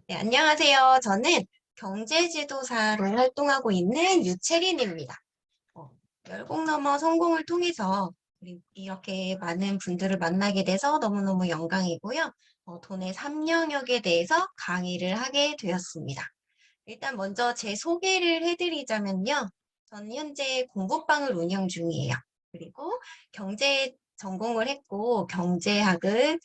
네, 안녕하세요. 저는 경제지도사로 활동하고 있는 유채린입니다. 어, 열곡 넘어 성공을 통해서 이렇게 많은 분들을 만나게 돼서 너무너무 영광이고요. 돈의 3영역에 대해서 강의를 하게 되었습니다. 일단 먼저 제 소개를 해드리자면요. 저는 현재 공부방을 운영 중이에요. 그리고 경제 전공을 했고 경제학을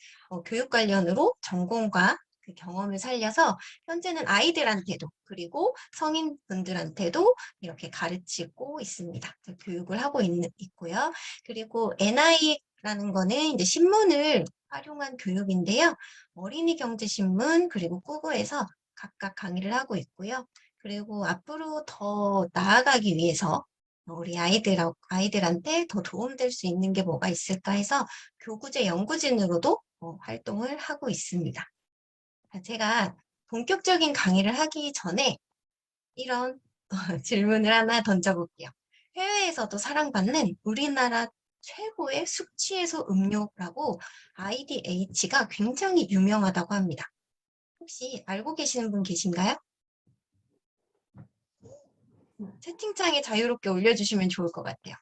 교육 관련으로 전공과 그 경험을 살려서 현재는 아이들한테도 그리고 성인분들한테도 이렇게 가르치고 있습니다. 교육을 하고 있고요. 그리고 NI라는 거는 이제 신문을 활용한 교육인데요. 어린이 경제신문 그리고 꾸구에서 각각 강의를 하고 있고요. 그리고 앞으로 더 나아가기 위해서 우리 아이들한테 더 도움될 수 있는 게 뭐가 있을까 해서 교구제 연구진으로도 활동을 하고 있습니다. 제가 본격적인 강의를 하기 전에 이런 질문을 하나 던져볼게요. 해외에서도 사랑받는 우리나라 최고의 숙취해소 음료라고 IDH가 굉장히 유명하다고 합니다. 혹시 알고 계시는 분 계신가요? 채팅창에 자유롭게 올려주시면 좋을 것 같아요.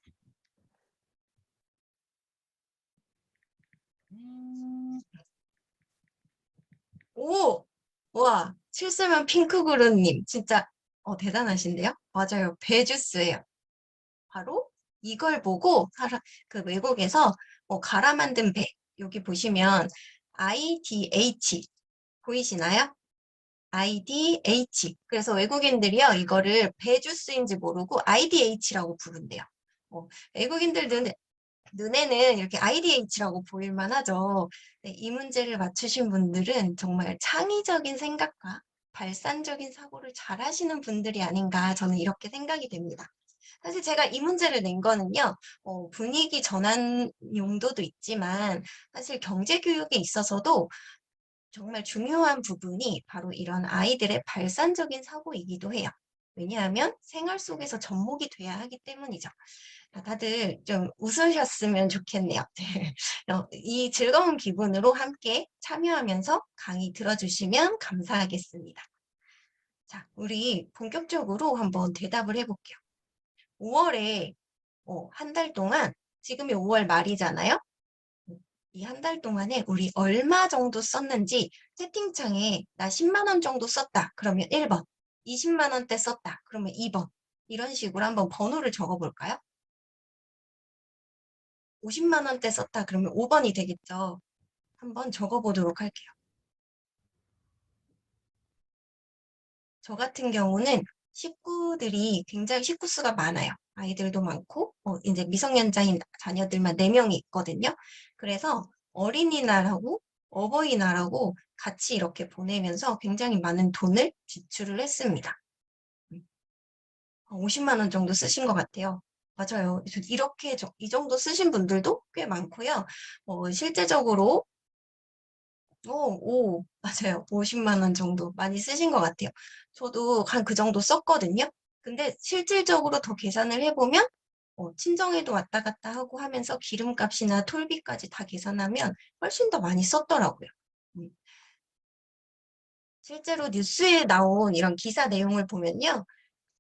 오! 와, 칠세면 핑크구름님. 진짜, 대단하신데요? 맞아요. 배주스예요. 바로 이걸 보고, 그 외국에서 갈아 만든 배. 여기 보시면 IDH 보이시나요? IDH. 그래서 외국인들이요, 이거를 배주스인지 모르고 IDH라고 부른대요. 외국인들 눈에는 이렇게 IDH라고 보일만 하죠. 네, 이 문제를 맞추신 분들은 정말 창의적인 생각과 발산적인 사고를 잘 하시는 분들이 아닌가 저는 이렇게 생각이 됩니다. 사실 제가 이 문제를 낸 거는요, 분위기 전환 용도도 있지만 사실 경제 교육에 있어서도 정말 중요한 부분이 바로 이런 아이들의 발산적인 사고이기도 해요. 왜냐하면 생활 속에서 접목이 돼야 하기 때문이죠. 다들 좀 웃으셨으면 좋겠네요. 네. 이 즐거운 기분으로 함께 참여하면서 강의 들어주시면 감사하겠습니다. 자, 우리 본격적으로 한번 대답을 해볼게요. 5월에 한 달 동안, 지금이 5월 말이잖아요. 이 한 달 동안에 우리 얼마 정도 썼는지 채팅창에 나 10만 원 정도 썼다. 그러면 1번. 20만 원대 썼다. 그러면 2번. 이런 식으로 한번 번호를 적어볼까요? 50만 원대 썼다. 그러면 5번이 되겠죠. 한번 적어보도록 할게요. 저 같은 경우는 식구들이 굉장히 식구 수가 많아요. 아이들도 많고, 이제 미성년자인 자녀들만 4명이 있거든요. 그래서 어린이날하고 어버이날하고 같이 이렇게 보내면서 굉장히 많은 돈을 지출을 했습니다. 50만 원 정도 쓰신 것 같아요. 맞아요. 이렇게 이 정도 쓰신 분들도 꽤 많고요. 실제적으로 맞아요. 50만 원 정도 많이 쓰신 것 같아요. 저도 한 그 정도 썼거든요. 근데 실질적으로 더 계산을 해보면, 친정에도 왔다 갔다 하고 하면서 기름값이나 톨비까지 다 계산하면 훨씬 더 많이 썼더라고요. 음, 실제로 뉴스에 나온 이런 기사 내용을 보면요.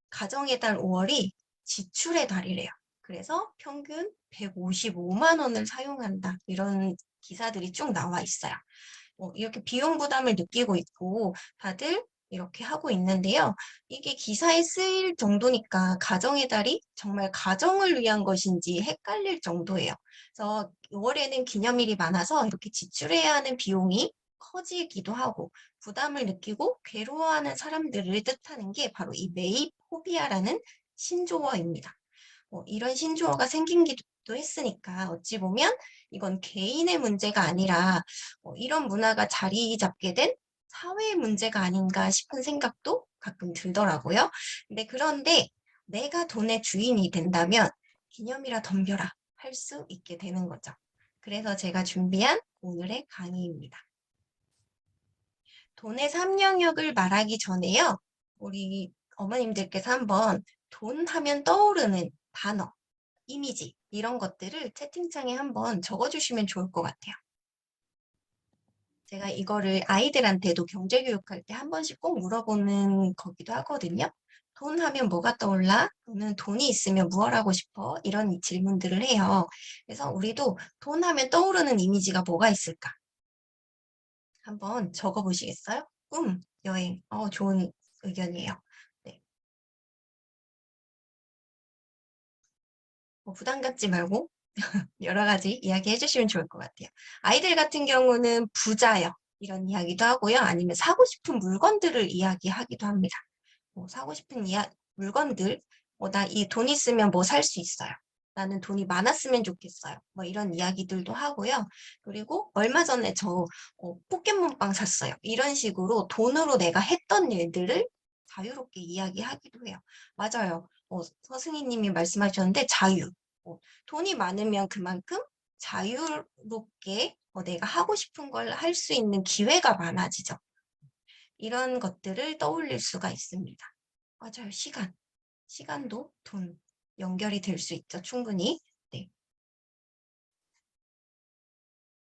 가정의 달 5월이 지출의 달이래요. 그래서 평균 155만 원을 사용한다. 이런 기사들이 쭉 나와 있어요. 이렇게 비용 부담을 느끼고 있고 다들 이렇게 하고 있는데요. 이게 기사에 쓰일 정도니까 가정의 달이 정말 가정을 위한 것인지 헷갈릴 정도예요. 그래서 5월에는 기념일이 많아서 이렇게 지출해야 하는 비용이 커지기도 하고 부담을 느끼고 괴로워하는 사람들을 뜻하는 게 바로 이 메이포비아라는 신조어입니다. 이런 신조어가 생긴기도 했으니까 어찌 보면 이건 개인의 문제가 아니라 이런 문화가 자리 잡게 된 사회의 문제가 아닌가 싶은 생각도 가끔 들더라고요. 그런데 내가 돈의 주인이 된다면 기념이라 덤벼라 할 수 있게 되는 거죠. 그래서 제가 준비한 오늘의 강의입니다. 돈의 3영역을 말하기 전에요. 우리 어머님들께서 한번 돈 하면 떠오르는 단어, 이미지 이런 것들을 채팅창에 한번 적어주시면 좋을 것 같아요. 제가 이거를 아이들한테도 경제교육할 때 한 번씩 꼭 물어보는 거기도 하거든요. 돈 하면 뭐가 떠올라? 또는 돈이 있으면 무엇 하고 싶어? 이런 질문들을 해요. 그래서 우리도 돈 하면 떠오르는 이미지가 뭐가 있을까? 한번 적어 보시겠어요? 꿈, 여행. 좋은 의견이에요. 네. 부담 갖지 말고 여러 가지 이야기해 주시면 좋을 것 같아요. 아이들 같은 경우는 부자요. 이런 이야기도 하고요. 아니면 사고 싶은 물건들을 이야기하기도 합니다. 사고 싶은 물건들, 나 이 돈 있으면 뭐 살 수 있어요. 나는 돈이 많았으면 좋겠어요. 뭐 이런 이야기들도 하고요. 그리고 얼마 전에 저 포켓몬빵 샀어요. 이런 식으로 돈으로 내가 했던 일들을 자유롭게 이야기하기도 해요. 맞아요. 서승희님이 말씀하셨는데 자유. 돈이 많으면 그만큼 자유롭게 내가 하고 싶은 걸 할 수 있는 기회가 많아지죠. 이런 것들을 떠올릴 수가 있습니다. 맞아요. 시간도 돈 연결이 될 수 있죠. 충분히. 네.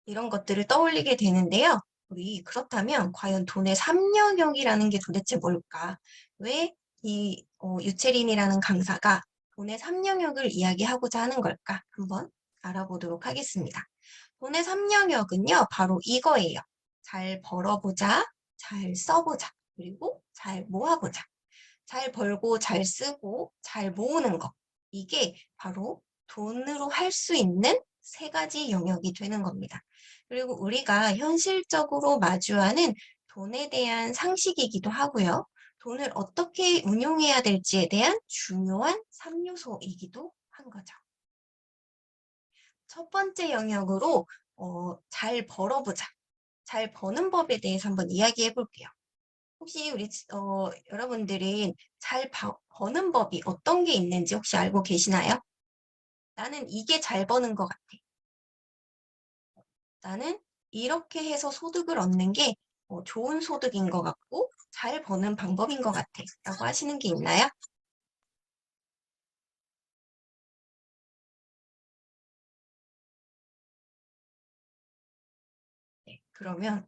이런 것들을 떠올리게 되는데요. 우리 그렇다면 과연 돈의 3영역이라는 게 도대체 뭘까? 왜 이 유채린이라는 강사가 돈의 3영역을 이야기하고자 하는 걸까? 한번 알아보도록 하겠습니다. 돈의 3영역은요, 바로 이거예요. 잘 벌어보자, 잘 써보자, 그리고 잘 모아보자. 잘 벌고 잘 쓰고 잘 모으는 것. 이게 바로 돈으로 할 수 있는 세 가지 영역이 되는 겁니다. 그리고 우리가 현실적으로 마주하는 돈에 대한 상식이기도 하고요. 돈을 어떻게 운용해야 될지에 대한 중요한 3요소이기도 한 거죠. 첫 번째 영역으로 잘 벌어보자. 잘 버는 법에 대해서 한번 이야기해 볼게요. 혹시 우리 여러분들은 잘 버는 법이 어떤 게 있는지 혹시 알고 계시나요? 나는 이게 잘 버는 것 같아. 나는 이렇게 해서 소득을 얻는 게 좋은 소득인 것 같고 잘 버는 방법인 것 같아. 라고 하시는 게 있나요? 네, 그러면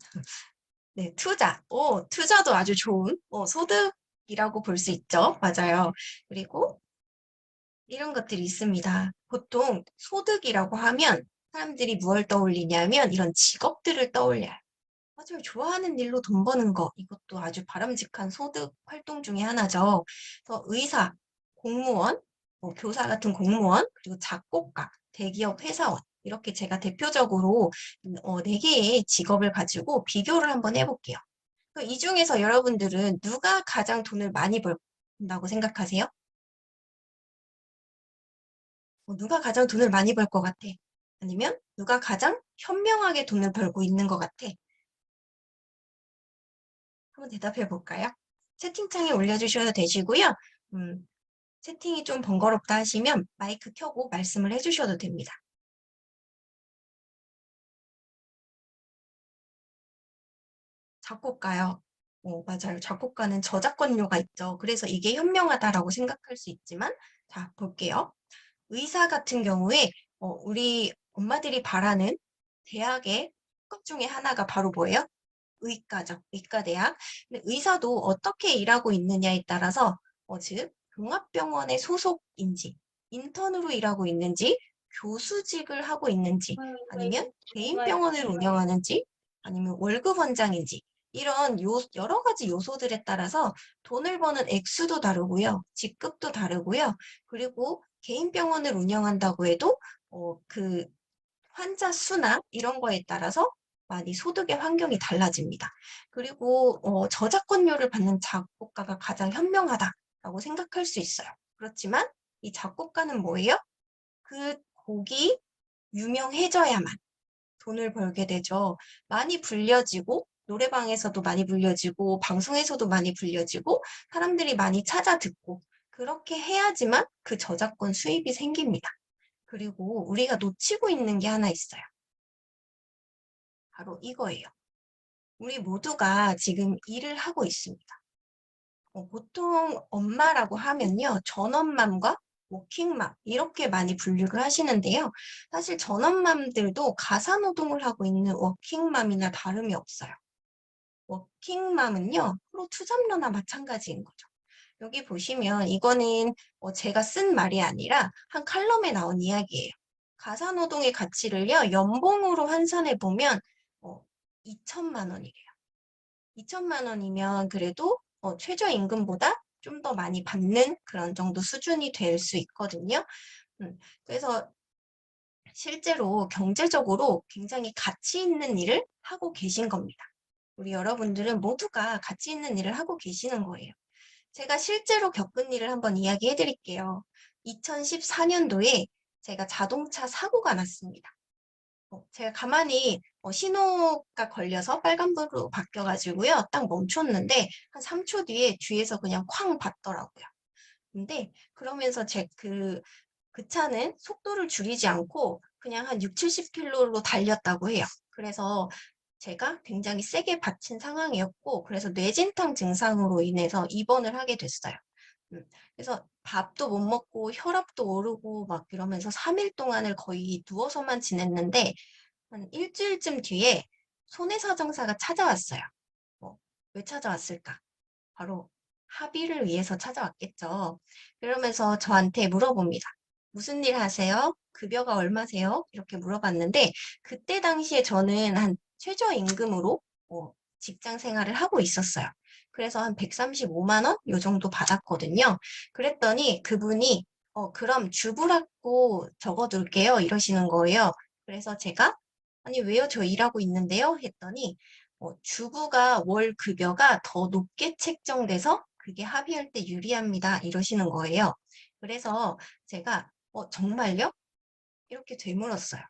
네, 투자. 투자도 아주 좋은 소득이라고 볼 수 있죠. 맞아요. 그리고 이런 것들이 있습니다. 보통 소득이라고 하면 사람들이 무엇을 떠올리냐면 이런 직업들을 떠올려요. 맞아요. 좋아하는 일로 돈 버는 거, 이것도 아주 바람직한 소득 활동 중에 하나죠. 그래서 의사, 공무원, 교사 같은 공무원, 그리고 작곡가, 대기업 회사원, 이렇게 제가 대표적으로 네 개의 직업을 가지고 비교를 한번 해볼게요. 이 중에서 여러분들은 누가 가장 돈을 많이 벌다고 생각하세요? 누가 가장 돈을 많이 벌 것 같아? 아니면 누가 가장 현명하게 돈을 벌고 있는 것 같아? 한번 대답해 볼까요? 채팅창에 올려주셔도 되시고요. 음, 채팅이 좀 번거롭다 하시면 마이크 켜고 말씀을 해주셔도 됩니다. 작곡가요. 맞아요. 작곡가는 저작권료가 있죠. 그래서 이게 현명하다라고 생각할 수 있지만, 자, 볼게요. 의사 같은 경우에 우리 엄마들이 바라는 대학의 학급 중에 하나가 바로 뭐예요? 의과죠. 의과대학. 근데 의사도 어떻게 일하고 있느냐에 따라서 즉 종합병원의 소속인지 인턴으로 일하고 있는지 교수직을 하고 있는지 아니면 개인 병원을 운영하는지 아니면 월급 원장인지 이런 여러 가지 요소들에 따라서 돈을 버는 액수도 다르고요. 직급도 다르고요. 그리고 개인 병원을 운영한다고 해도 그 환자 수나 이런 거에 따라서 많이 소득의 환경이 달라집니다. 그리고 저작권료를 받는 작곡가가 가장 현명하다라고 생각할 수 있어요. 그렇지만 이 작곡가는 뭐예요? 그 곡이 유명해져야만 돈을 벌게 되죠. 많이 불려지고 노래방에서도 많이 불려지고 방송에서도 많이 불려지고 사람들이 많이 찾아 듣고 그렇게 해야지만 그 저작권 수입이 생깁니다. 그리고 우리가 놓치고 있는 게 하나 있어요. 바로 이거예요. 우리 모두가 지금 일을 하고 있습니다. 보통 엄마라고 하면요. 전엄맘과 워킹맘 이렇게 많이 분류를 하시는데요. 사실 전업맘들도 가사노동을 하고 있는 워킹맘이나 다름이 없어요. 워킹맘은요, 프로 투잡러나 마찬가지인 거죠. 여기 보시면 이거는 제가 쓴 말이 아니라 한 칼럼에 나온 이야기예요. 가사노동의 가치를요, 연봉으로 환산해 보면 2천만 원이래요. 2천만 원이면 그래도 최저임금보다 좀 더 많이 받는 그런 정도 수준이 될 수 있거든요. 그래서 실제로 경제적으로 굉장히 가치 있는 일을 하고 계신 겁니다. 우리 여러분들은 모두가 가치 있는 일을 하고 계시는 거예요. 제가 실제로 겪은 일을 한번 이야기해 드릴게요. 2014년도에 제가 자동차 사고가 났습니다. 제가 가만히 신호가 걸려서 빨간불로 바뀌어 가지고요. 딱 멈췄는데 한 3초 뒤에 뒤에서 그냥 쾅 받더라고요. 근데 그러면서 그 차는 속도를 줄이지 않고 그냥 한 60-70 킬로로 달렸다고 해요. 그래서 제가 굉장히 세게 다친 상황이었고 그래서 뇌진탕 증상으로 인해서 입원을 하게 됐어요. 음. 그래서 밥도 못 먹고 혈압도 오르고 막 이러면서 3일 동안을 거의 누워서만 지냈는데 한 일 주일쯤 뒤에 손해사정사가 찾아왔어요. 왜 찾아왔을까? 바로 합의를 위해서 찾아왔겠죠. 그러면서 저한테 물어봅니다. "무슨 일 하세요? 급여가 얼마세요?" 이렇게 물어봤는데 그때 당시에 저는 한 최저임금으로 직장 생활을 하고 있었어요. 그래서 한 135만 원 요 정도 받았거든요. 그랬더니 그분이 그럼 주부라고 적어 둘게요." 이러시는 거예요. 그래서 제가 "아니 왜요? 저 일하고 있는데요." 했더니 "주부가 월 급여가 더 높게 책정돼서 그게 합의할 때 유리합니다." 이러시는 거예요. 그래서 제가 정말요?" 이렇게 되물었어요.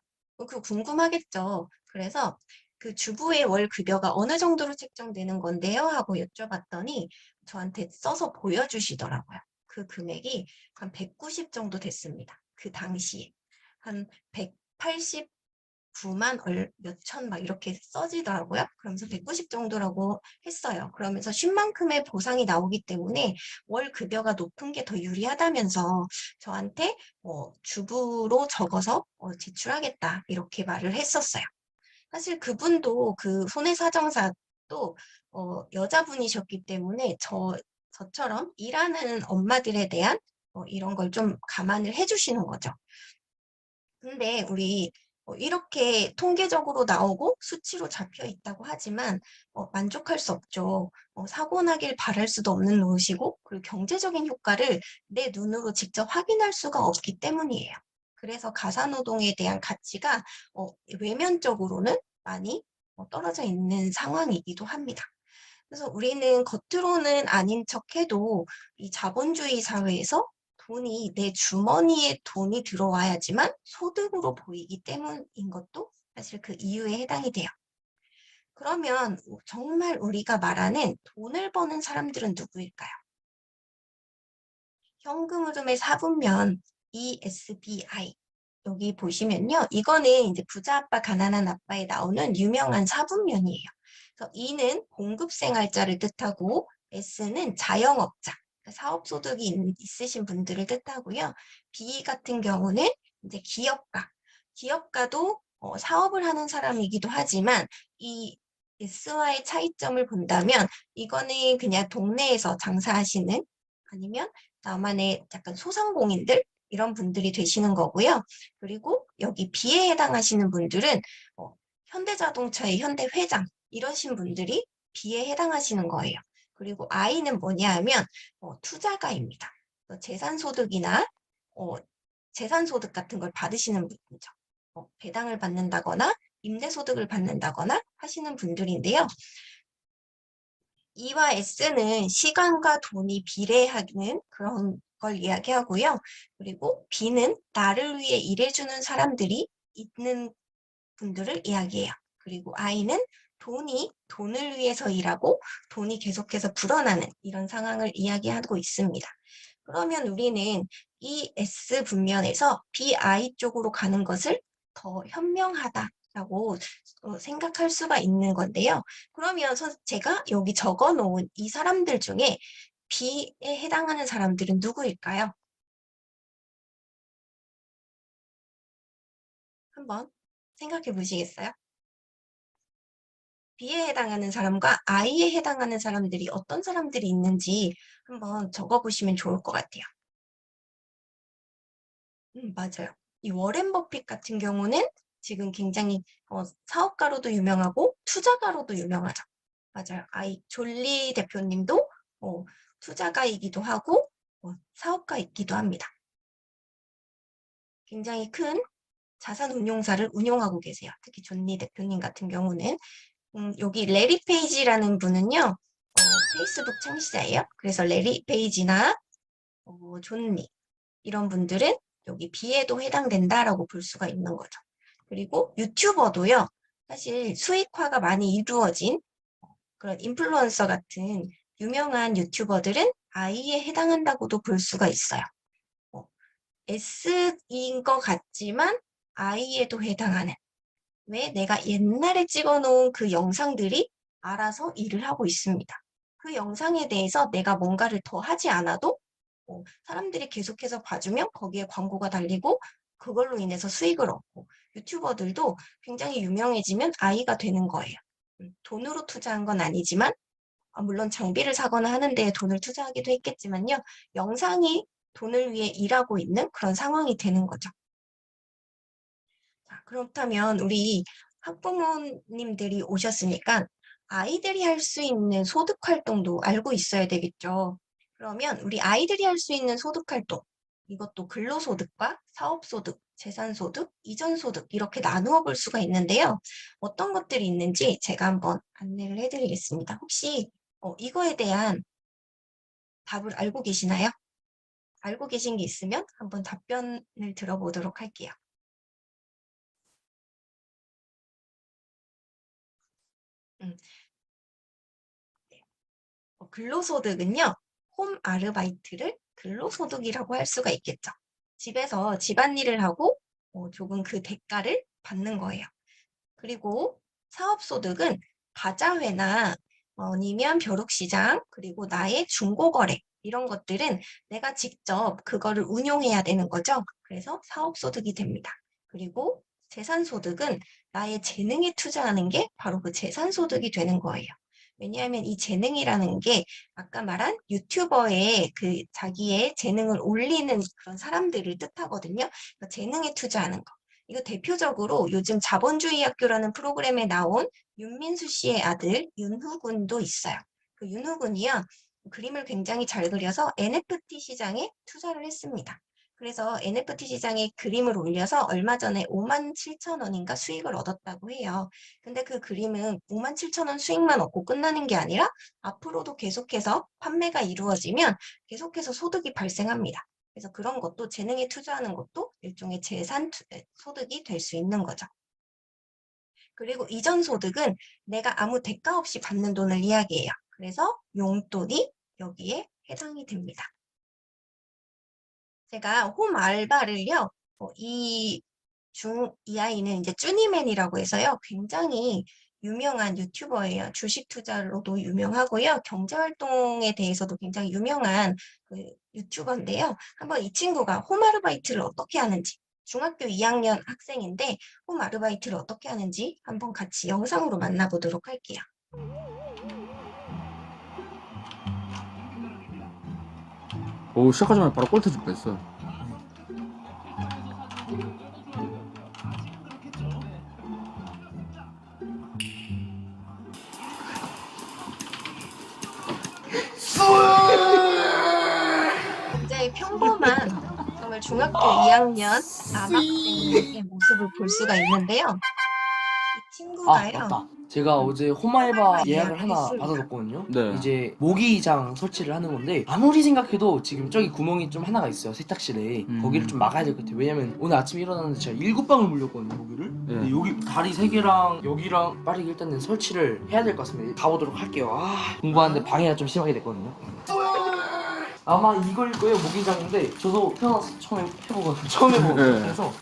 궁금하겠죠. 그래서 "그 주부의 월 급여가 어느 정도로 책정되는 건데요?" 하고 여쭤봤더니 저한테 써서 보여주시더라고요. 그 금액이 한 190 정도 됐습니다. 그 당시에. 한 180 9만 몇천 막 이렇게 써지더라고요. 그러면서 190 정도라고 했어요. 그러면서 쉰 만큼의 보상이 나오기 때문에 월 급여가 높은 게 더 유리하다면서 저한테 주부로 적어서 제출하겠다 이렇게 말을 했었어요. 사실 그분도 그 손해사정사도 여자분이셨기 때문에 저처럼 일하는 엄마들에 대한 이런 걸 좀 감안을 해 주시는 거죠. 근데 우리 이렇게 통계적으로 나오고 수치로 잡혀 있다고 하지만 만족할 수 없죠. 사고 나길 바랄 수도 없는 노릇이고 그리고 경제적인 효과를 내 눈으로 직접 확인할 수가 없기 때문이에요. 그래서 가사노동에 대한 가치가 외면적으로는 많이 떨어져 있는 상황이기도 합니다. 그래서 우리는 겉으로는 아닌 척해도 이 자본주의 사회에서 돈이 내 주머니에 돈이 들어와야지만 소득으로 보이기 때문인 것도 사실 그 이유에 해당이 돼요. 그러면 정말 우리가 말하는 돈을 버는 사람들은 누구일까요? 현금 흐름의 사분면 ESBI 여기 보시면요. 이거는 이제 부자 아빠 가난한 아빠에 나오는 유명한 사분면이에요. 그래서 E는 공급 생활자를 뜻하고 S는 자영업자, 그러니까 사업 소득이 있으신 분들을 뜻하고요. B 같은 경우는 이제 기업가. 기업가도 사업을 하는 사람이기도 하지만 이 S와의 차이점을 본다면 이거는 그냥 동네에서 장사하시는 아니면 나만의 약간 소상공인들 이런 분들이 되시는 거고요. 그리고 여기 B에 해당하시는 분들은 현대자동차의 현대 회장 이러신 분들이 B에 해당하시는 거예요. 그리고 I는 뭐냐 하면 투자가입니다. 재산소득이나 어, 재산소득 같은 걸 받으시는 분이죠. 배당을 받는다거나 임대소득을 받는다거나 하시는 분들인데요. E와 S는 시간과 돈이 비례하는 그런 걸 이야기하고요. 그리고 B는 나를 위해 일해주는 사람들이 있는 분들을 이야기해요. 그리고 I는 돈이 돈을 위해서 일하고 돈이 계속해서 불어나는 이런 상황을 이야기하고 있습니다. 그러면 우리는 이 S 분면에서 BI 쪽으로 가는 것을 더 현명하다라고 생각할 수가 있는 건데요. 그러면 제가 여기 적어 놓은 이 사람들 중에 B에 해당하는 사람들은 누구일까요? 한번 생각해 보시겠어요? B에 해당하는 사람과 I에 해당하는 사람들이 어떤 사람들이 있는지 한번 적어보시면 좋을 것 같아요. 맞아요. 이 워렌 버핏 같은 경우는 지금 굉장히 사업가로도 유명하고 투자가로도 유명하죠. 맞아요. 졸리 대표님도 투자가이기도 하고 사업가이기도 합니다. 굉장히 큰 자산 운용사를 운용하고 계세요. 특히 존리 대표님 같은 경우는 여기 레리 페이지라는 분은요. 페이스북 창시자예요. 그래서 레리 페이지나 존리 이런 분들은 여기 B에도 해당된다라고 볼 수가 있는 거죠. 그리고 유튜버도요. 사실 수익화가 많이 이루어진 그런 인플루언서 같은 유명한 유튜버들은 I에 해당한다고도 볼 수가 있어요. S인 것 같지만 I에도 해당하는. 왜? 내가 옛날에 찍어놓은 그 영상들이 알아서 일을 하고 있습니다. 그 영상에 대해서 내가 뭔가를 더 하지 않아도 사람들이 계속해서 봐주면 거기에 광고가 달리고 그걸로 인해서 수익을 얻고 유튜버들도 굉장히 유명해지면 I가 되는 거예요. 돈으로 투자한 건 아니지만 물론 장비를 사거나 하는 데에 돈을 투자하기도 했겠지만요. 영상이 돈을 위해 일하고 있는 그런 상황이 되는 거죠. 자, 그렇다면 우리 학부모님들이 오셨으니까 아이들이 할 수 있는 소득 활동도 알고 있어야 되겠죠. 그러면 우리 아이들이 할 수 있는 소득 활동, 이것도 근로소득과 사업소득, 재산소득, 이전소득 이렇게 나누어 볼 수가 있는데요. 어떤 것들이 있는지 제가 한번 안내를 해드리겠습니다. 혹시 이거에 대한 답을 알고 계시나요? 알고 계신 게 있으면 한번 답변을 들어보도록 할게요. 음, 근로소득은요, 홈 아르바이트를 근로소득이라고 할 수가 있겠죠. 집에서 집안일을 하고 조금 그 대가를 받는 거예요. 그리고 사업소득은 바자회나 아니면 벼룩시장, 그리고 나의 중고거래, 이런 것들은 내가 직접 그거를 운용해야 되는 거죠. 그래서 사업소득이 됩니다. 그리고 재산소득은 나의 재능에 투자하는 게 바로 그 재산소득이 되는 거예요. 왜냐하면 이 재능이라는 게 아까 말한 유튜버의 그 자기의 재능을 올리는 그런 사람들을 뜻하거든요. 그러니까 재능에 투자하는 거. 이거 대표적으로 요즘 자본주의 학교라는 프로그램에 나온 윤민수 씨의 아들 윤후군도 있어요. 그 윤후군이요. 그림을 굉장히 잘 그려서 NFT 시장에 투자를 했습니다. 그래서 NFT 시장에 그림을 올려서 얼마 전에 5만 7천 원인가 수익을 얻었다고 해요. 근데 그 그림은 5만 7천 원 수익만 얻고 끝나는 게 아니라 앞으로도 계속해서 판매가 이루어지면 계속해서 소득이 발생합니다. 그래서 그런 것도 재능에 투자하는 것도 일종의 재산 소득이 될 수 있는 거죠. 그리고 이전 소득은 내가 아무 대가 없이 받는 돈을 이야기해요. 그래서 용돈이 여기에 해당이 됩니다. 제가 홈 알바를요, 이 아이는 이제 쭈니맨이라고 해서요, 굉장히 유명한 유튜버예요. 주식 투자로도 유명하고요. 경제활동에 대해서도 굉장히 유명한 그 유튜버인데요. 한번 이 친구가 홈 아르바이트를 어떻게 하는지, 중학교 2학년 학생인데 홈 아르바이트를 어떻게 하는지 한번 같이 영상으로 만나보도록 할게요. 오, 시작하자마자 바로 골 터질 뻔했어. 굉장히 평범한 정말 중학교 2학년 남학생의 모습을 볼 수가 있는데요. 이 친구가요. 맞다. 제가 어제 홈알바 홈알바 예약을 하나 했습니다. 받아뒀거든요. 네. 이제 모기장 설치를 하는 건데 아무리 생각해도 지금 저기 구멍이 좀 하나가 있어요. 세탁실에. 거기를 좀 막아야 될 것 같아요. 왜냐면 오늘 아침에 일어났는데 제가 7방울 물렸거든요, 모기를. 근데 여기 다리 3개랑 여기랑 빠르게 일단은 설치를 해야 될 것 같습니다. 가보도록 할게요. 공부하는데 방해가 좀 심하게 됐거든요. 아마 이걸 거예요, 모기장인데 저도 태어나서 처음 해보거든요. 처음 해보거든요. 네. 그래서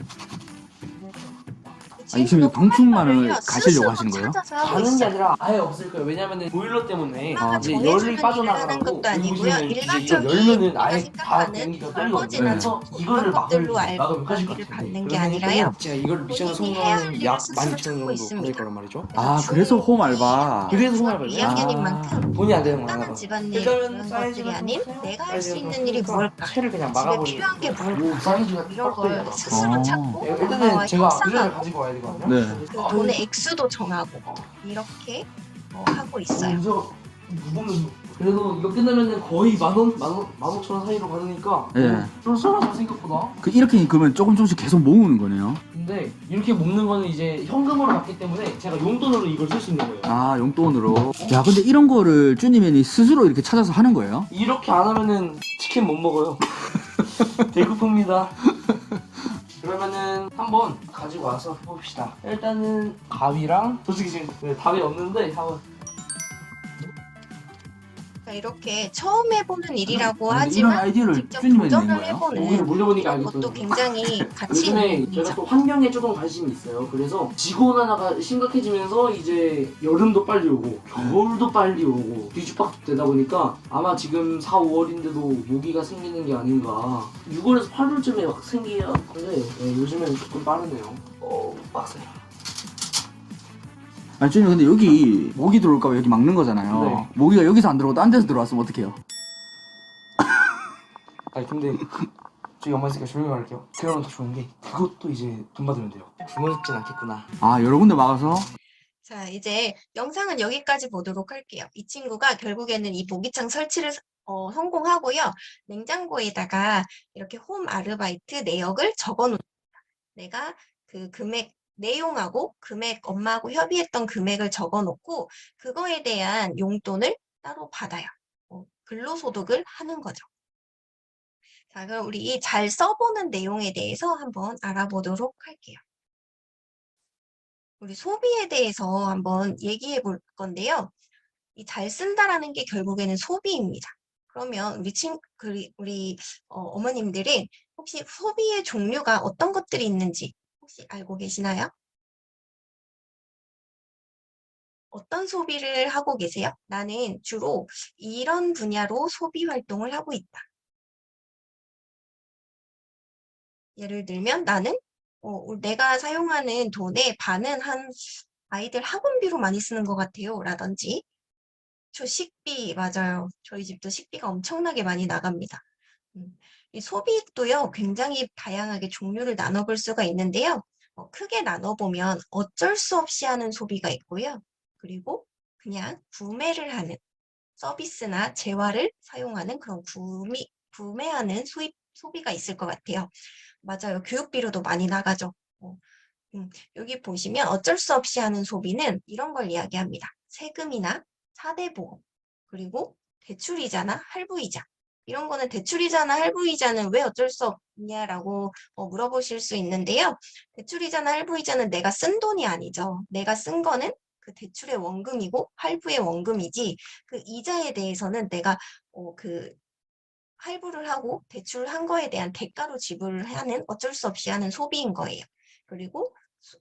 아니 지금 방충망을 가시려고 하시는 거예요? 가는 게 아니라 아예 없을 거예요. 왜냐면은 보일러 때문에 아, 이제 정해주는 열이 일을 빠져나가고 하는 것도 여기 아니고요. 보시면 이제 이걸 일반적인 열면은 우리가 아예 다 생각하는 공기가 설거지나 떨리거든요. 청소 그래서 이거를 이런 것들로 막으려고 알고 나가면 하실 것 일을 같은데 받는 게 그런 아니라요. 제가 이걸 미션을 본인이 해야 할 성공하면 일을 약 스스로 12,000원 찾고 정도 있습니다. 받을 거란 말이죠. 아 그래서 홈 알바. 그래서 홈 중학교 알바예요? 2학년인 아. 만큼 돈이 안 되는 거야. 간단한 집안일 일단은 그런 사이즈가 것들이 좀 아닌 커요. 내가 할 수 사이즈가 좀 있는 일이 크니까 무엇일까? 채를 그냥 집에 막아버리고 필요한 게 오, 사이즈가 이런 걸 빡세요. 스스로 어. 찾고 일단은 엄마와 제가 그 전에 협상하고 가지고 와야 되거든요. 네. 그 돈의 액수도 정하고 이렇게 하고 있어요. 무겁는 그래도 이거 끝나면은 거의 10,000원? 15,000원 사이로 받으니까 예. 쏠쏠하죠 생각보다. 이렇게 그러면 조금씩 계속 모으는 거네요. 근데 이렇게 먹는 거는 이제 현금으로 받기 때문에 제가 용돈으로 이걸 쓸 수 있는 거예요. 아 용돈으로. 야 근데 이런 거를 쭈님이 스스로 이렇게 찾아서 하는 거예요? 이렇게 안 하면은 치킨 못 먹어요. 배고픕니다. 그러면은 한번 가지고 와서 해봅시다. 일단은 가위랑 솔직히 지금 답이 없는데 한번 그러니까 이렇게 처음 해보는 일이라고 근데 이런 하지만 아이디어를 직접 쭈님이 낸 도전을 거예요? 여기를 해보는 물려보니까 이런 것도 알겠거든요. 굉장히 가치 있는 요즘에 제가 일이죠. 또 환경에 조금 관심이 있어요. 그래서 지구 온난화가 심각해지면서 이제 여름도 빨리 오고 겨울도 빨리 오고 뒤죽박죽 되다 보니까 아마 지금 4, 5월인데도 모기가 생기는 게 아닌가. 6월에서 8월쯤에 막 생겨야 하는데 요즘에는 조금 빠르네요. 빡세요. 아니 쭈님 근데 여기 모기 들어올까 봐 여기 막는 거잖아요. 네. 모기가 여기서 안 들어오고 딴 데서 들어왔으면 어떡해요? 아니 근데 저희 엄마 있으니까 조용히 말할게요. 그러면 더 좋은 게 그것도 이제 돈 받으면 돼요. 굶어 죽진 않겠구나. 아 여러 군데 막아서? 자, 이제 영상은 여기까지 보도록 할게요. 이 친구가 결국에는 이 모기창 설치를 성공하고요. 냉장고에다가 이렇게 홈 아르바이트 내역을 적어놓습니다. 내가 그 금액 내용하고 금액 엄마하고 협의했던 금액을 적어놓고 그거에 대한 용돈을 따로 받아요. 근로소득을 하는 거죠. 자, 그럼 우리 잘 써보는 내용에 대해서 한번 알아보도록 할게요. 우리 소비에 대해서 한번 얘기해 볼 건데요. 이 잘 쓴다라는 게 결국에는 소비입니다. 그러면 우리 어머님들은 혹시 소비의 종류가 어떤 것들이 있는지 혹시 알고 계시나요? 어떤 소비를 하고 계세요? 나는 주로 이런 분야로 소비 활동을 하고 있다. 예를 들면 나는 내가 사용하는 돈의 반은 한 아이들 학원비로 많이 쓰는 것 같아요. 라든지 저 식비 맞아요. 저희 집도 식비가 엄청나게 많이 나갑니다. 이 소비도요, 굉장히 다양하게 종류를 나눠볼 수가 있는데요. 크게 나눠보면 어쩔 수 없이 하는 소비가 있고요. 그리고 그냥 구매를 하는 서비스나 재화를 사용하는 그런 구매하는 소비가 있을 것 같아요. 맞아요. 교육비로도 많이 나가죠. 여기 보시면 어쩔 수 없이 하는 소비는 이런 걸 이야기합니다. 세금이나 사대보험, 그리고 대출이자나 할부이자. 이런 거는 대출이자나 할부이자는 왜 어쩔 수 없냐라고 물어보실 수 있는데요. 대출이자나 할부이자는 내가 쓴 돈이 아니죠. 내가 쓴 거는 그 대출의 원금이고 할부의 원금이지 그 이자에 대해서는 내가 그 할부를 하고 대출한 거에 대한 대가로 지불을 하는 어쩔 수 없이 하는 소비인 거예요. 그리고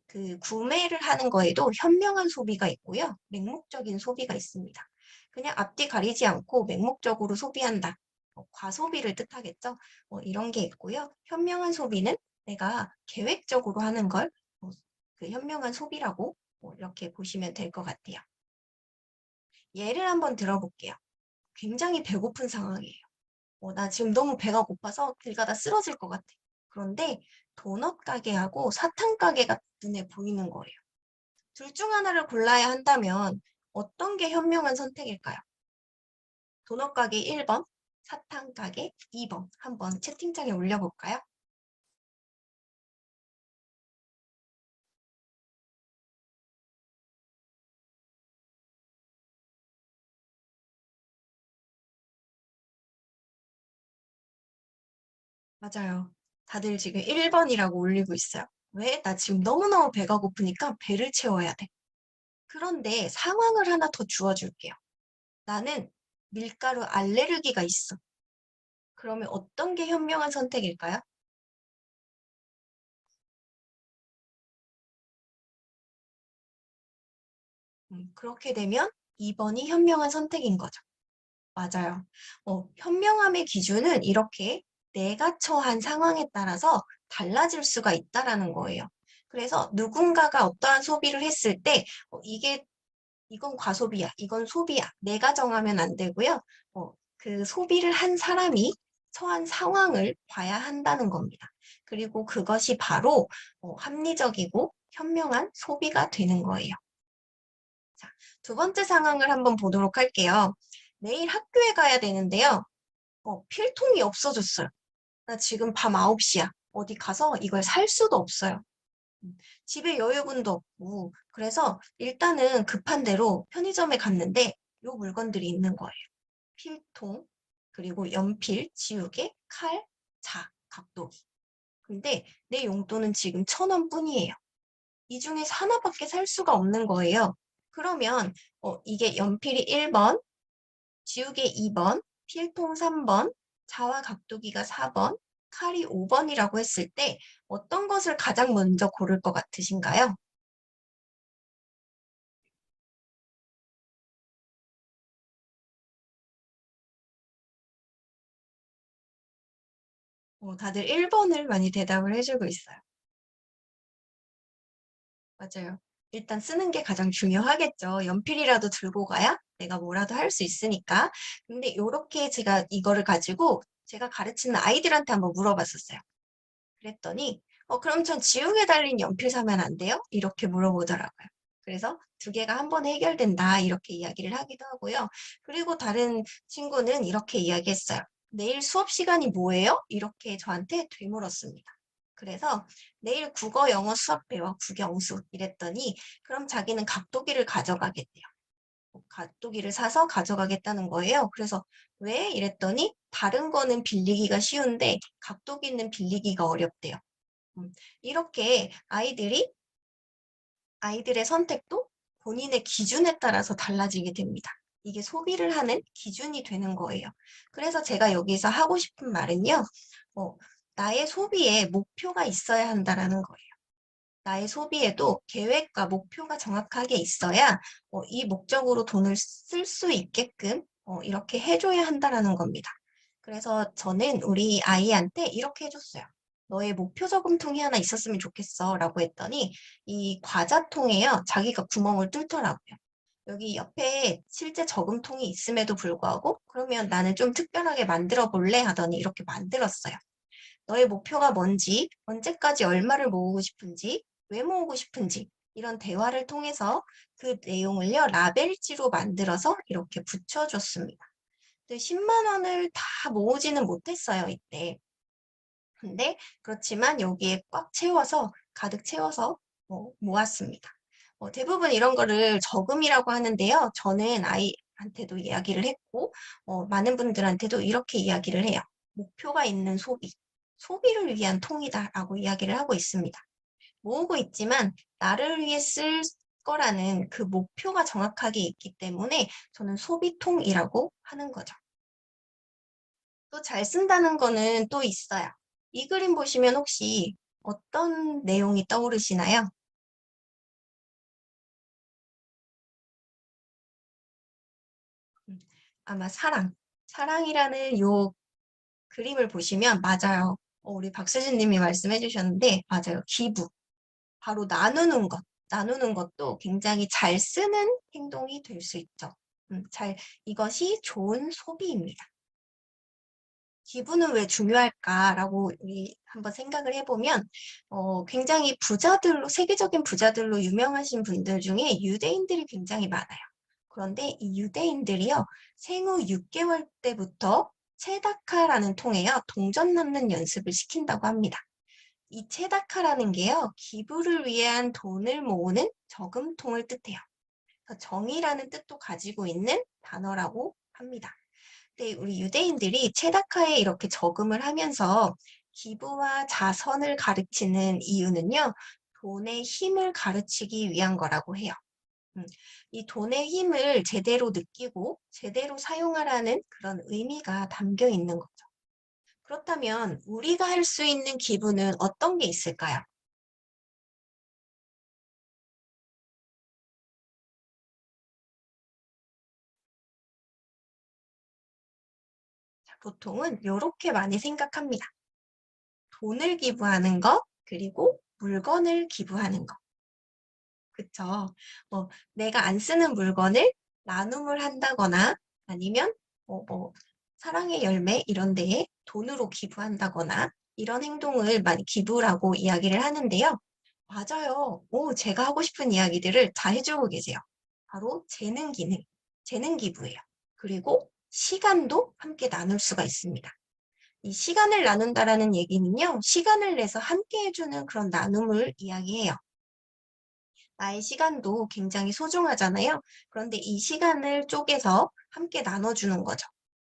그 구매를 하는 거에도 현명한 소비가 있고요. 맹목적인 소비가 있습니다. 그냥 앞뒤 가리지 않고 맹목적으로 소비한다. 과소비를 뜻하겠죠. 이런 게 있고요. 현명한 소비는 내가 계획적으로 하는 걸 그 현명한 소비라고 이렇게 보시면 될 것 같아요. 예를 한번 들어볼게요. 굉장히 배고픈 상황이에요. 나 지금 너무 배가 고파서 길 가다 쓰러질 것 같아. 그런데 도넛 가게하고 사탕 가게가 눈에 보이는 거예요. 둘 중 하나를 골라야 한다면 어떤 게 현명한 선택일까요? 도넛 가게 1번, 사탕 가게 2번. 한번 채팅창에 올려볼까요? 맞아요. 다들 지금 1번이라고 올리고 있어요. 왜? 나 지금 너무너무 배가 고프니까 배를 채워야 돼. 그런데 상황을 하나 더 주어줄게요. 나는 밀가루 알레르기가 있어. 그러면 어떤 게 현명한 선택일까요? 그렇게 되면 2번이 현명한 선택인 거죠. 맞아요. 현명함의 기준은 이렇게 내가 처한 상황에 따라서 달라질 수가 있다라는 거예요. 그래서 누군가가 어떠한 소비를 했을 때 이건 과소비야, 이건 소비야. 내가 정하면 안 되고요. 그 소비를 한 사람이 처한 상황을 봐야 한다는 겁니다. 그리고 그것이 바로 합리적이고 현명한 소비가 되는 거예요. 자, 두 번째 상황을 한번 보도록 할게요. 내일 학교에 가야 되는데요. 필통이 없어졌어요. 나 지금 밤 9시야. 어디 가서 이걸 살 수도 없어요. 집에 여유분도 없고 그래서 일단은 급한 대로 편의점에 갔는데 요 물건들이 있는 거예요. 필통, 그리고 연필, 지우개, 칼, 각도기. 근데 내 용돈은 지금 1,000원 뿐이에요. 이 중에서 하나밖에 살 수가 없는 거예요. 그러면 이게 연필이 1번, 지우개 2번, 필통 3번, 자와 각도기가 4번, 칼이 5번이라고 했을 때 어떤 것을 가장 먼저 고를 것 같으신가요? 다들 1번을 많이 대답을 해주고 있어요. 맞아요. 일단 쓰는 게 가장 중요하겠죠. 연필이라도 들고 가야 내가 뭐라도 할 수 있으니까. 근데 이렇게 제가 이거를 가지고 제가 가르치는 아이들한테 한번 물어봤었어요. 그랬더니 그럼 전 지우개 달린 연필 사면 안 돼요? 이렇게 물어보더라고요. 그래서 두 개가 한 번에 해결된다 이렇게 이야기를 하기도 하고요. 그리고 다른 친구는 이렇게 이야기했어요. 내일 수업 시간이 뭐예요? 이렇게 저한테 되물었습니다. 그래서 내일 국어, 영어, 수학 배워 국영수 이랬더니 그럼 자기는 각도기를 가져가겠대요. 각도기를 사서 가져가겠다는 거예요. 그래서 왜? 이랬더니 다른 거는 빌리기가 쉬운데 각도기는 빌리기가 어렵대요. 이렇게 아이들의 선택도 본인의 기준에 따라서 달라지게 됩니다. 이게 소비를 하는 기준이 되는 거예요. 그래서 제가 여기서 하고 싶은 말은요. 나의 소비에 목표가 있어야 한다라는 거예요. 나의 소비에도 계획과 목표가 정확하게 있어야 이 목적으로 돈을 쓸 수 있게끔 이렇게 해줘야 한다라는 겁니다. 그래서 저는 우리 아이한테 이렇게 해줬어요. 너의 목표 저금통이 하나 있었으면 좋겠어 라고 했더니 이 과자통에요. 자기가 구멍을 뚫더라고요. 여기 옆에 실제 저금통이 있음에도 불구하고 그러면 나는 좀 특별하게 만들어 볼래 하더니 이렇게 만들었어요. 너의 목표가 뭔지, 언제까지 얼마를 모으고 싶은지, 왜 모으고 싶은지 이런 대화를 통해서 그 내용을요 라벨지로 만들어서 이렇게 붙여줬습니다. 근데 10만 원을 다 모으지는 못했어요 이때. 근데 그렇지만 여기에 꽉 채워서 가득 채워서 모았습니다. 대부분 이런 거를 저금이라고 하는데요. 저는 아이한테도 이야기를 했고 많은 분들한테도 이렇게 이야기를 해요. 목표가 있는 소비를 위한 통이다라고 이야기를 하고 있습니다. 모으고 있지만 나를 위해 쓸 거라는 그 목표가 정확하게 있기 때문에 저는 소비통이라고 하는 거죠. 또 잘 쓴다는 거는 또 있어요. 이 그림 보시면 혹시 어떤 내용이 떠오르시나요? 아마 사랑이라는 요 그림을 보시면 맞아요. 우리 박수진 님이 말씀해 주셨는데 맞아요. 기부. 바로 나누는 것도 굉장히 잘 쓰는 행동이 될 수 있죠. 이것이 좋은 소비입니다. 기부는 왜 중요할까라고 우리 한번 생각을 해보면 굉장히 세계적인 부자들로 유명하신 분들 중에 유대인들이 굉장히 많아요. 그런데 이 유대인들이요, 생후 6개월 때부터 체다카라는 통에요, 동전 넣는 연습을 시킨다고 합니다. 이 체다카라는 게요, 기부를 위한 돈을 모으는 저금통을 뜻해요. 정의라는 뜻도 가지고 있는 단어라고 합니다. 근데 우리 유대인들이 체다카에 이렇게 저금을 하면서 기부와 자선을 가르치는 이유는요, 돈의 힘을 가르치기 위한 거라고 해요. 이 돈의 힘을 제대로 느끼고 제대로 사용하라는 그런 의미가 담겨 있는 거죠. 그렇다면 우리가 할 수 있는 기부는 어떤 게 있을까요? 보통은 이렇게 많이 생각합니다. 돈을 기부하는 거, 그리고 물건을 기부하는 거. 그쵸? 내가 안 쓰는 물건을 나눔을 한다거나 아니면 사랑의 열매 이런 데에 돈으로 기부한다거나 이런 행동을 많이 기부라고 이야기를 하는데요. 맞아요. 제가 하고 싶은 이야기들을 다 해주고 계세요. 바로 재능 기능, 재능 기부예요. 그리고 시간도 함께 나눌 수가 있습니다. 이 시간을 나눈다라는 얘기는요, 시간을 내서 함께 해주는 그런 나눔을 이야기해요. 나의 시간도 굉장히 소중하잖아요. 그런데 이 시간을 쪼개서 함께 나눠주는 거죠.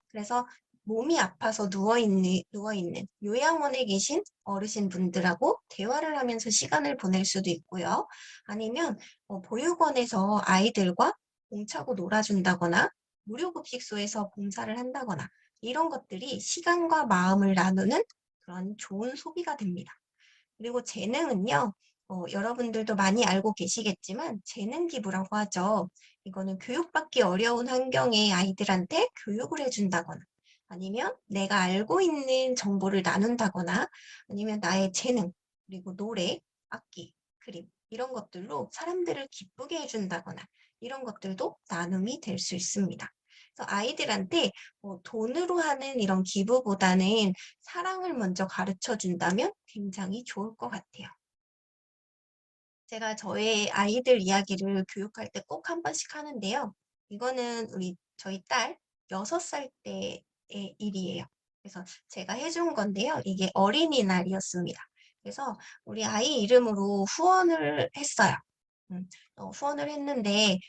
그래서 몸이 아파서 누워있는 요양원에 계신 어르신분들하고 대화를 하면서 시간을 보낼 수도 있고요. 아니면 보육원에서 아이들과 공차고 놀아준다거나 무료급식소에서 봉사를 한다거나 이런 것들이 시간과 마음을 나누는 그런 좋은 소비가 됩니다. 그리고 재능은요, 여러분들도 많이 알고 계시겠지만 재능 기부라고 하죠. 이거는 교육받기 어려운 환경의 아이들한테 교육을 해준다거나 아니면 내가 알고 있는 정보를 나눈다거나 아니면 나의 재능, 그리고 노래, 악기, 그림 이런 것들로 사람들을 기쁘게 해준다거나 이런 것들도 나눔이 될 수 있습니다. 그래서 아이들한테 돈으로 하는 이런 기부보다는 사랑을 먼저 가르쳐 준다면 굉장히 좋을 것 같아요. 제가 저의 아이들 이야기를 교육할 때 꼭 한 번씩 하는데요. 이거는 저희 딸 6살 때의 일이에요. 그래서 제가 해준 건데요. 이게 어린이날이었습니다. 그래서 우리 아이 이름으로 후원을 했어요. 후원을 했는데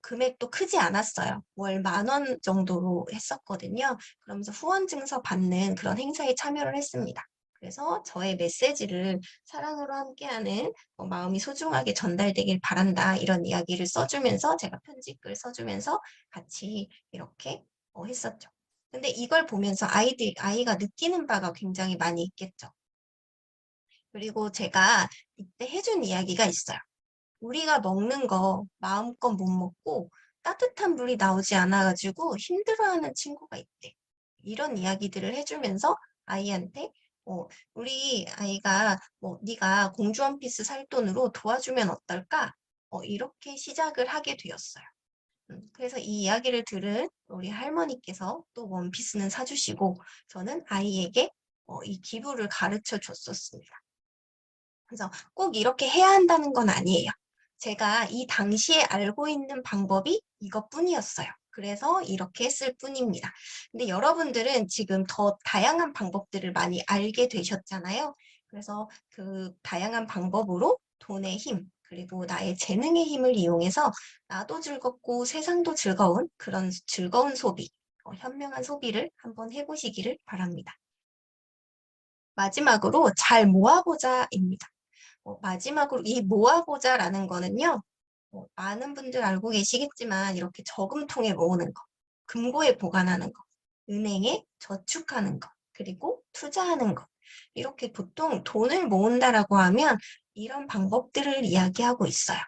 금액도 크지 않았어요. 월 10,000원 정도로 했었거든요. 그러면서 후원 증서 받는 그런 행사에 참여를 했습니다. 그래서 저의 메시지를 사랑으로 함께하는 마음이 소중하게 전달되길 바란다 이런 이야기를 써주면서 제가 편지글 써주면서 같이 이렇게 했었죠. 근데 이걸 보면서 아이가 느끼는 바가 굉장히 많이 있겠죠. 그리고 제가 이때 해준 이야기가 있어요. 우리가 먹는 거 마음껏 못 먹고 따뜻한 물이 나오지 않아가지고 힘들어하는 친구가 있대. 이런 이야기들을 해주면서 아이한테 우리 아이가 네가 공주 원피스 살 돈으로 도와주면 어떨까? 이렇게 시작을 하게 되었어요. 그래서 이 이야기를 들은 우리 할머니께서 또 원피스는 사주시고 저는 아이에게 이 기부를 가르쳐 줬었습니다. 그래서 꼭 이렇게 해야 한다는 건 아니에요. 제가 이 당시에 알고 있는 방법이 이것뿐이었어요. 그래서 이렇게 했을 뿐입니다. 근데 여러분들은 지금 더 다양한 방법들을 많이 알게 되셨잖아요. 그래서 그 다양한 방법으로 돈의 힘, 그리고 나의 재능의 힘을 이용해서 나도 즐겁고 세상도 즐거운 그런 즐거운 소비, 현명한 소비를 한번 해보시기를 바랍니다. 마지막으로 잘 모아보자입니다. 마지막으로 이 모아보자라는 거는요. 많은 분들 알고 계시겠지만 이렇게 저금통에 모으는 거, 금고에 보관하는 거, 은행에 저축하는 거, 그리고 투자하는 거. 이렇게 보통 돈을 모은다라고 하면 이런 방법들을 이야기하고 있어요.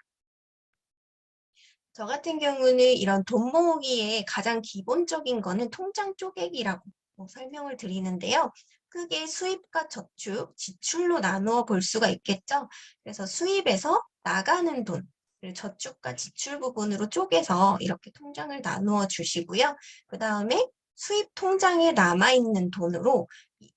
저 같은 경우는 이런 돈 모으기에 가장 기본적인 거는 통장 쪼개기라고 설명을 드리는데요. 크게 수입과 저축, 지출로 나누어 볼 수가 있겠죠. 그래서 수입에서 나가는 돈, 그리고 저축과 지출 부분으로 쪼개서 이렇게 통장을 나누어 주시고요. 그 다음에 수입 통장에 남아있는 돈으로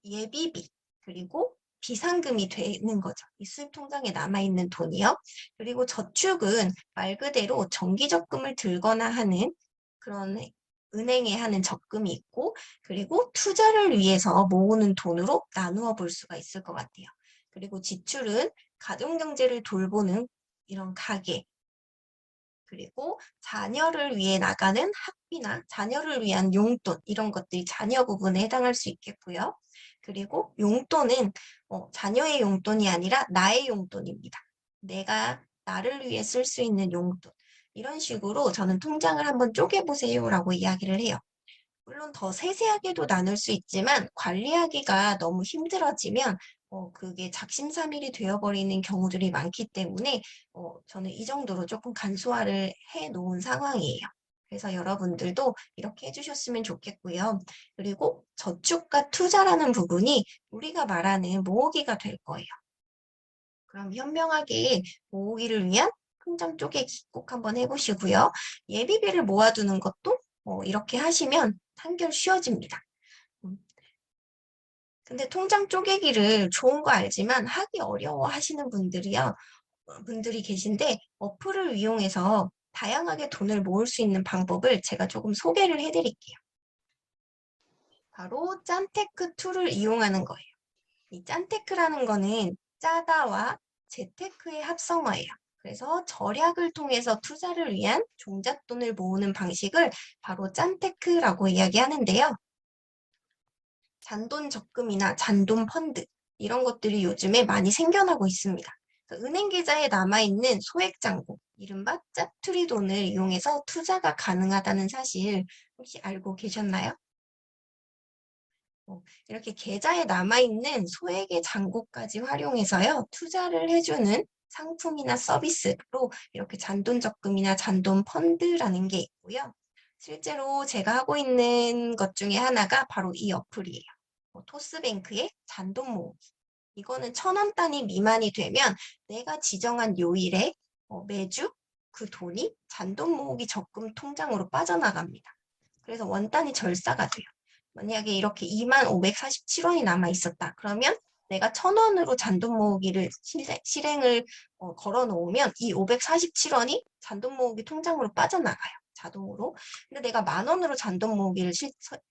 예비비, 그리고 비상금이 되는 거죠. 이 수입 통장에 남아있는 돈이요. 그리고 저축은 말 그대로 정기적금을 들거나 하는 그런 은행에 하는 적금이 있고, 그리고 투자를 위해서 모으는 돈으로 나누어 볼 수가 있을 것 같아요. 그리고 지출은 가정경제를 돌보는 이런 가계, 그리고 자녀를 위해 나가는 학비나 자녀를 위한 용돈 이런 것들이 자녀 부분에 해당할 수 있겠고요. 그리고 용돈은 자녀의 용돈이 아니라 나의 용돈입니다. 내가 나를 위해 쓸 수 있는 용돈. 이런 식으로 저는 통장을 한번 쪼개보세요라고 이야기를 해요. 물론 더 세세하게도 나눌 수 있지만 관리하기가 너무 힘들어지면 그게 작심삼일이 되어버리는 경우들이 많기 때문에 저는 이 정도로 조금 간소화를 해 놓은 상황이에요. 그래서 여러분들도 이렇게 해주셨으면 좋겠고요. 그리고 저축과 투자라는 부분이 우리가 말하는 모으기가 될 거예요. 그럼 현명하게 모으기를 위한 통장 쪼개기 꼭 한번 해보시고요. 예비비를 모아두는 것도 이렇게 하시면 한결 쉬워집니다. 근데 통장 쪼개기를 좋은 거 알지만 하기 어려워 하시는 분들이 계신데 어플을 이용해서 다양하게 돈을 모을 수 있는 방법을 제가 조금 소개를 해드릴게요. 바로 짠테크2를 이용하는 거예요. 이 짠테크라는 거는 짜다와 재테크의 합성어예요. 그래서 절약을 통해서 투자를 위한 종잣돈을 모으는 방식을 바로 짠테크라고 이야기하는데요. 잔돈 적금이나 잔돈 펀드 이런 것들이 요즘에 많이 생겨나고 있습니다. 은행 계좌에 남아있는 소액 잔고, 이른바 짜투리 돈을 이용해서 투자가 가능하다는 사실 혹시 알고 계셨나요? 이렇게 계좌에 남아있는 소액의 잔고까지 활용해서요, 투자를 해주는 상품이나 서비스로 이렇게 잔돈 적금이나 잔돈 펀드라는 게 있고요. 실제로 제가 하고 있는 것 중에 하나가 바로 이 어플이에요. 토스뱅크의 잔돈 모으기. 이거는 1,000원 단위 미만이 되면 내가 지정한 요일에 매주 그 돈이 잔돈 모으기 적금 통장으로 빠져나갑니다. 그래서 원 단위 절사가 돼요. 만약에 이렇게 25,547원이 남아 있었다. 그러면 내가 1,000원으로 잔돈 모으기를 실행을 걸어 놓으면 이 547원이 잔돈 모으기 통장으로 빠져나가요. 자동으로. 근데 내가 10,000원으로 잔돈 모으기를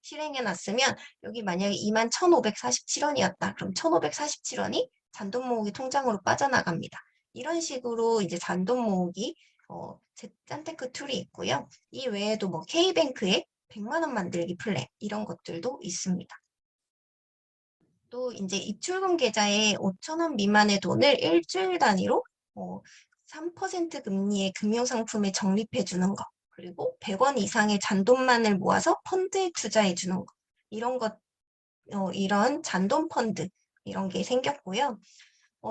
실행해 놨으면 여기 만약에 21,547원이었다. 그럼 1,547원이 잔돈 모으기 통장으로 빠져나갑니다. 이런 식으로 이제 잔돈 모으기 짠테크 툴이 있고요. 이 외에도 뭐 K뱅크의 100만 원 만들기 플랜 이런 것들도 있습니다. 또 이제 입출금 계좌에 5,000원 미만의 돈을 일주일 단위로 3% 금리의 금융상품에 적립해 주는 거, 그리고 100원 이상의 잔돈만을 모아서 펀드에 투자해 주는 거, 이런 잔돈 펀드 이런 게 생겼고요.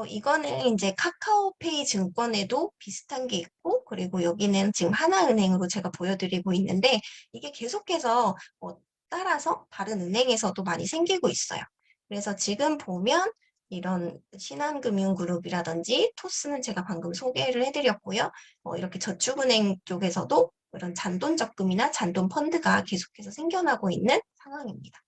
이거는 이제 카카오페이 증권에도 비슷한 게 있고, 그리고 여기는 지금 하나은행으로 제가 보여드리고 있는데, 이게 계속해서 따라서 다른 은행에서도 많이 생기고 있어요. 그래서 지금 보면 이런 신한금융그룹이라든지 토스는 제가 방금 소개를 해드렸고요. 이렇게 저축은행 쪽에서도 이런 잔돈 적금이나 잔돈 펀드가 계속해서 생겨나고 있는 상황입니다.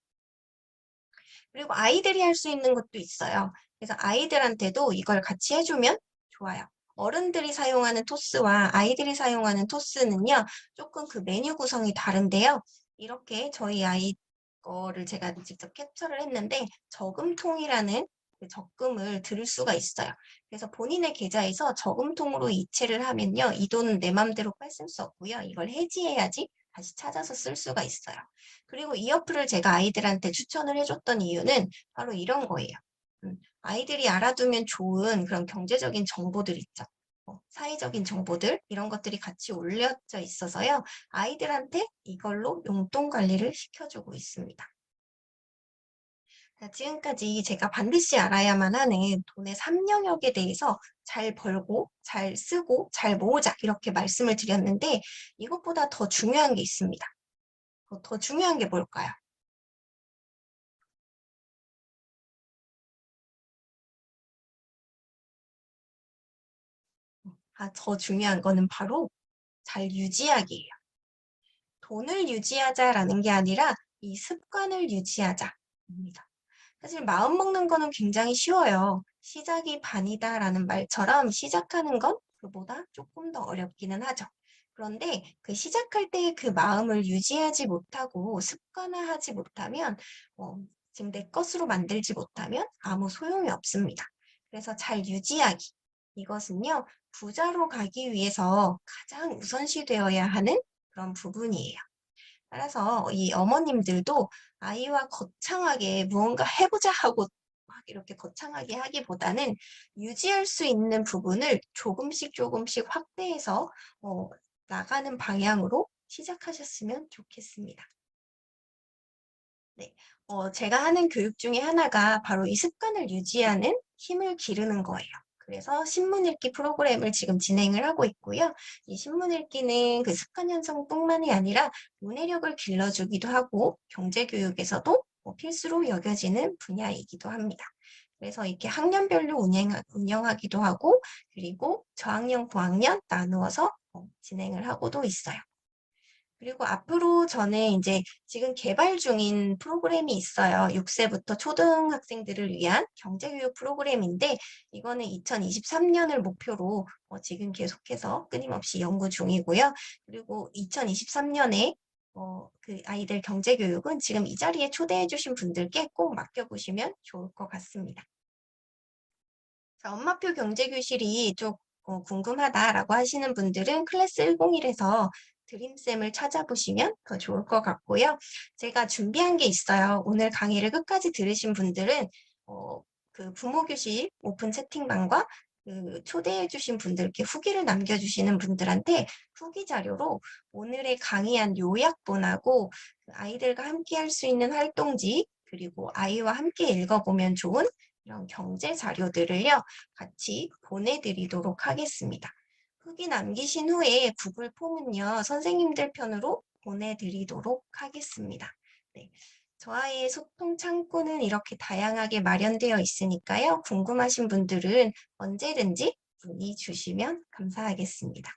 그리고 아이들이 할 수 있는 것도 있어요. 그래서 아이들한테도 이걸 같이 해주면 좋아요. 어른들이 사용하는 토스와 아이들이 사용하는 토스는요, 조금 그 메뉴 구성이 다른데요. 이렇게 저희 아이 거를 제가 직접 캡처를 했는데 저금통이라는 그 적금을 들을 수가 있어요. 그래서 본인의 계좌에서 저금통으로 이체를 하면요, 이 돈은 내 맘대로 뺏을 수 없고요. 이걸 해지해야지 다시 찾아서 쓸 수가 있어요. 그리고 이 어플을 제가 아이들한테 추천을 해줬던 이유는 바로 이런 거예요. 아이들이 알아두면 좋은 그런 경제적인 정보들 있죠. 사회적인 정보들 이런 것들이 같이 올려져 있어서요. 아이들한테 이걸로 용돈 관리를 시켜주고 있습니다. 자, 지금까지 제가 반드시 알아야만 하는 돈의 3영역에 대해서 잘 벌고 잘 쓰고 잘 모으자 이렇게 말씀을 드렸는데 이것보다 더 중요한 게 있습니다. 더 중요한 게 뭘까요? 더 중요한 거는 바로 잘 유지하기예요. 돈을 유지하자라는 게 아니라 이 습관을 유지하자입니다. 사실 마음 먹는 거는 굉장히 쉬워요. 시작이 반이다라는 말처럼 시작하는 건 그보다 조금 더 어렵기는 하죠. 그런데 그 시작할 때 그 마음을 유지하지 못하고 습관화하지 못하면 지금 내 것으로 만들지 못하면 아무 소용이 없습니다. 그래서 잘 유지하기. 이것은요, 부자로 가기 위해서 가장 우선시 되어야 하는 그런 부분이에요. 따라서 이 어머님들도 아이와 거창하게 무언가 해보자 하고 막 이렇게 거창하게 하기보다는 유지할 수 있는 부분을 조금씩 조금씩 확대해서 나가는 방향으로 시작하셨으면 좋겠습니다. 네, 제가 하는 교육 중에 하나가 바로 이 습관을 유지하는 힘을 기르는 거예요. 그래서 신문 읽기 프로그램을 지금 진행을 하고 있고요. 이 신문 읽기는 그 습관 형성뿐만이 아니라 문해력을 길러주기도 하고 경제 교육에서도 필수로 여겨지는 분야이기도 합니다. 그래서 이렇게 학년별로 운영하기도 하고 그리고 저학년, 고학년 나누어서 진행을 하고도 있어요. 그리고 앞으로 저는 이제 지금 개발 중인 프로그램이 있어요. 6세부터 초등학생들을 위한 경제교육 프로그램인데 이거는 2023년을 목표로 지금 계속해서 끊임없이 연구 중이고요. 그리고 2023년에 그 아이들 경제교육은 지금 이 자리에 초대해 주신 분들께 꼭 맡겨보시면 좋을 것 같습니다. 자, 엄마표 경제교실이 좀 궁금하다라고 하시는 분들은 클래스 101에서 드림쌤을 찾아보시면 더 좋을 것 같고요. 제가 준비한 게 있어요. 오늘 강의를 끝까지 들으신 분들은 그 부모교실 오픈 채팅방과 그 초대해주신 분들께 후기를 남겨주시는 분들한테 후기 자료로 오늘의 강의한 요약본하고 그 아이들과 함께 할 수 있는 활동지 그리고 아이와 함께 읽어보면 좋은 이런 경제 자료들을요, 같이 보내드리도록 하겠습니다. 후기 남기신 후에 구글 폼은요, 선생님들 편으로 보내드리도록 하겠습니다. 네. 저와의 소통 창구는 이렇게 다양하게 마련되어 있으니까요, 궁금하신 분들은 언제든지 문의 주시면 감사하겠습니다.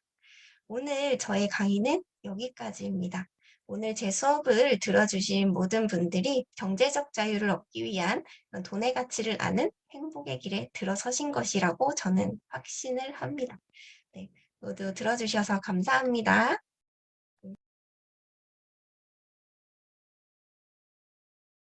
오늘 저의 강의는 여기까지입니다. 오늘 제 수업을 들어주신 모든 분들이 경제적 자유를 얻기 위한 돈의 가치를 아는 행복의 길에 들어서신 것이라고 저는 확신을 합니다. 네, 모두 들어주셔서 감사합니다.